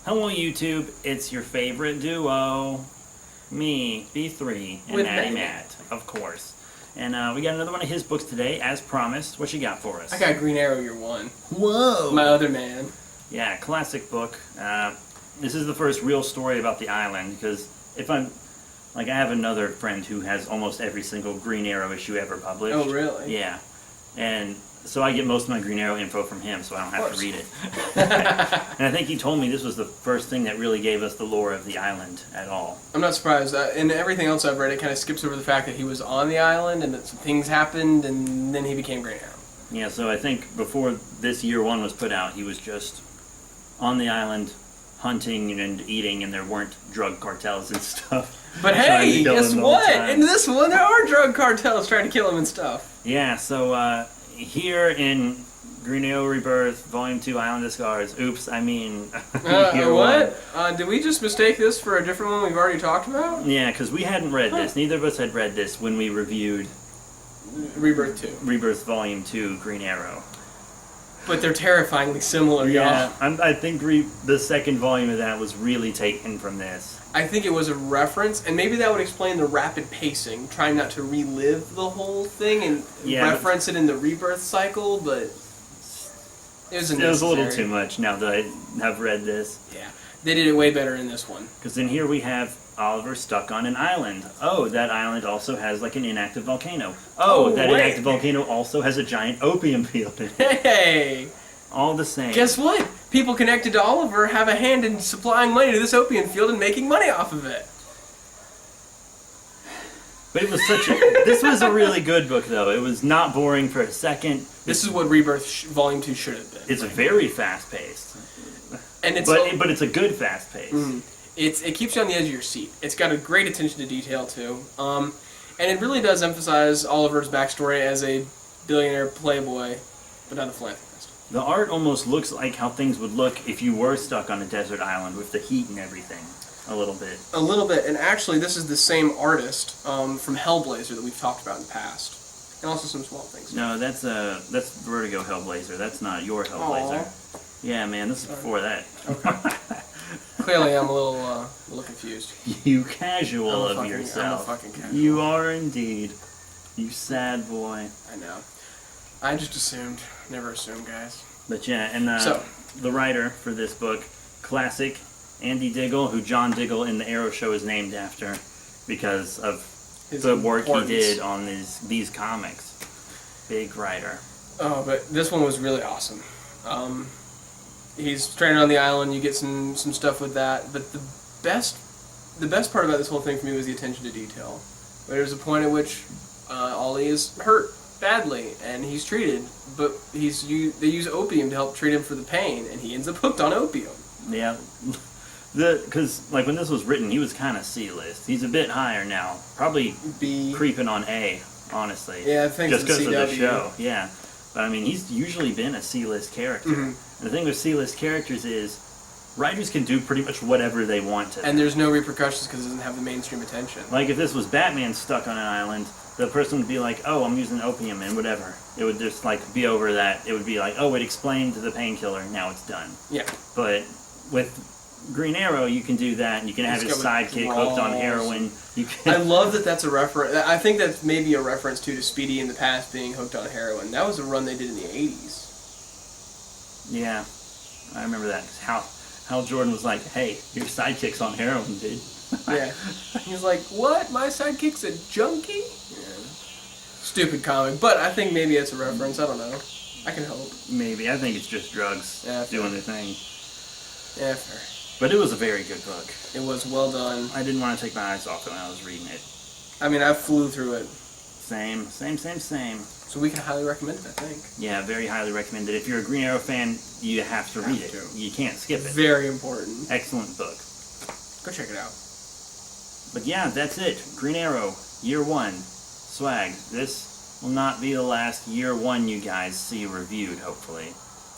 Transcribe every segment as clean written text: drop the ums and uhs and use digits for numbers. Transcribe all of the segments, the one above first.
Hello, YouTube. It's your favorite duo. Me, B3, and With Matty Matty. Matt, of course. And we got another one of his books today, as promised. What you got for us? I got Green Arrow Year One. Whoa! My other man. Yeah, classic book. This is the first real story about the island, because if I'm... Like, I have another friend who has almost every single Green Arrow issue ever published. Oh, really? Yeah. And so I get most of my Green Arrow info from him, so I don't have to read it. And I think he told me this was the first thing that really gave us the lore of the island at all. I'm not surprised. In everything else I've read, it kind of skips over the fact that he was on the island and that some things happened, and then he became Green Arrow. Yeah, so I think before this Year One was put out, he was just on the island hunting and eating, and there weren't drug cartels and stuff. But trying to hey, kill guess him the whole what? time. In this one, there are drug cartels trying to kill him and stuff. Yeah, so here in Green Arrow Rebirth, Volume 2, Island of Scars. Oops, I mean... Year What? One. Did we just mistake this for a different one we've already talked about? Yeah, because we hadn't read this. Neither of us had read this when we reviewed Rebirth 2. Rebirth Volume 2, Green Arrow. But they're terrifyingly similar, Yeah, y'all. I think the second volume of that was really taken from this. I think it was a reference, and maybe that would explain the rapid pacing, trying not to relive the whole thing and Yeah, reference it in the rebirth cycle, but it was It was a little unnecessary. too much now that I have read this. Yeah, they did it way better in this one. Because then here we have Oliver stuck on an island. Oh, that island also has like an inactive volcano. Oh, Oh, that wait. inactive volcano also has a giant opium field in it. Hey, All the same. guess what? People connected to Oliver have a hand in supplying money to this opium field and making money off of it. But it was such a... This was a really good book, though. It was not boring for a second. This is what Rebirth Volume 2 should have been. It's very fast-paced. And it's But it's a good fast-pace. It keeps you on the edge of your seat. It's got a great attention to detail too, and it really does emphasize Oliver's backstory as a billionaire playboy, but not a philanthropist. The art almost looks like how things would look if you were stuck on a desert island with the heat and everything. A little bit. A little bit, and actually, this is the same artist from Hellblazer that we've talked about in the past, and also some small things. No, that's Vertigo Hellblazer. That's not your Hellblazer. Yeah, man, this is before that. Clearly, I'm a little confused. You casual I'm a of fucking- yourself. I'm a fucking casual. You are indeed. You sad boy. I know. I just assumed. Never assume, guys. But yeah, and So- the writer for this book, classic Andy Diggle, who John Diggle in the Arrow show is named after because of His the work he importance. did on these comics. Big writer. Oh, but this one was really awesome. He's stranded on the island. You get some stuff with that, but the best part about this whole thing for me was the attention to detail. There's a point at which Ollie is hurt badly, and he's treated, but they use opium to help treat him for the pain, and he ends up hooked on opium. Yeah. Because, like, when this was written, he was kind of C-list. He's a bit higher now. Probably B. creeping on A, honestly. Yeah, I think just it's because a of the CW. show. Yeah. But, I mean, he's usually been a C-list character. Mhm. And the thing with C-list characters is writers can do pretty much whatever they want to. And there's no repercussions because it doesn't have the mainstream attention. Like, if this was Batman stuck on an island, the person would be like, oh, I'm using opium and whatever. It would just, like, be over that. It would be like, oh, it explained the painkiller, now it's done. Yeah. But with Green Arrow, you can do that, and you can have He's his got sidekick hooked on withdrawals. heroin. You I can, love that that's a reference. I think that's maybe a reference to Speedy in the past being hooked on heroin. That was a run they did in the 80s. yeah, I remember that. Hal Jordan was like, hey, your sidekick's on heroin, dude. Yeah. He's like, what? My sidekick's a junkie? Yeah. Stupid comic, but I think maybe it's a reference. I don't know. I can hope. Maybe. I think it's just drugs Yeah, doing their thing. Yeah, fair. But it was a very good book. It was well done. I didn't want to take my eyes off it when I was reading it. I mean, I flew through it. Same. So we can highly recommend it, I think. Yeah, very highly recommended. If you're a Green Arrow fan, you have to read it. to. You can't skip it. Very important. Excellent book. Go check it out. But yeah, that's it. Green Arrow, Year 1. Swag. This will not be the last Year 1 you guys see reviewed, hopefully.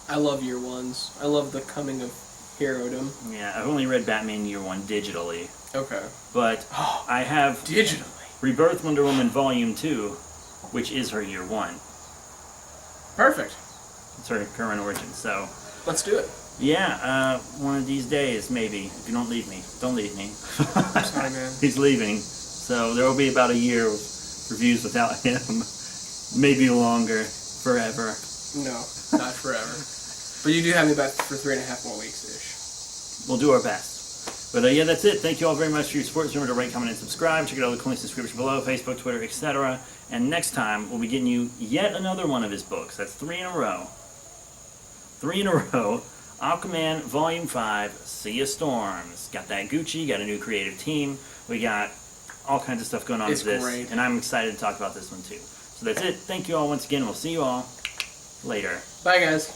I love year ones. I love the coming of herodom. Yeah, I've only read Batman Year 1 digitally. Okay. But I have Digitally. Rebirth Wonder Woman Volume 2, which is her Year 1. Perfect. It's her current origin, so... Let's do it. Yeah, one of these days, maybe. If you don't leave me. Don't leave me. I'm sorry, man. He's leaving. So there will be about a year of reviews without him. Maybe longer. Forever. No, not forever. But you do have me back for 3.5 more weeks-ish. We'll do our best. But yeah, that's it. Thank you all very much for your support. Remember to rate, comment, and subscribe. Check out all the links in the description below. Facebook, Twitter, etc. And next time, we'll be getting you yet another one of his books. That's 3 in a row. 3 in a row. Aquaman Volume 5, Sea of Storms. Got that Gucci, got a new creative team. We got all kinds of stuff going on with this. Great. And I'm excited to talk about this one too. So that's it. Thank you all once again. We'll see you all later. Bye, guys.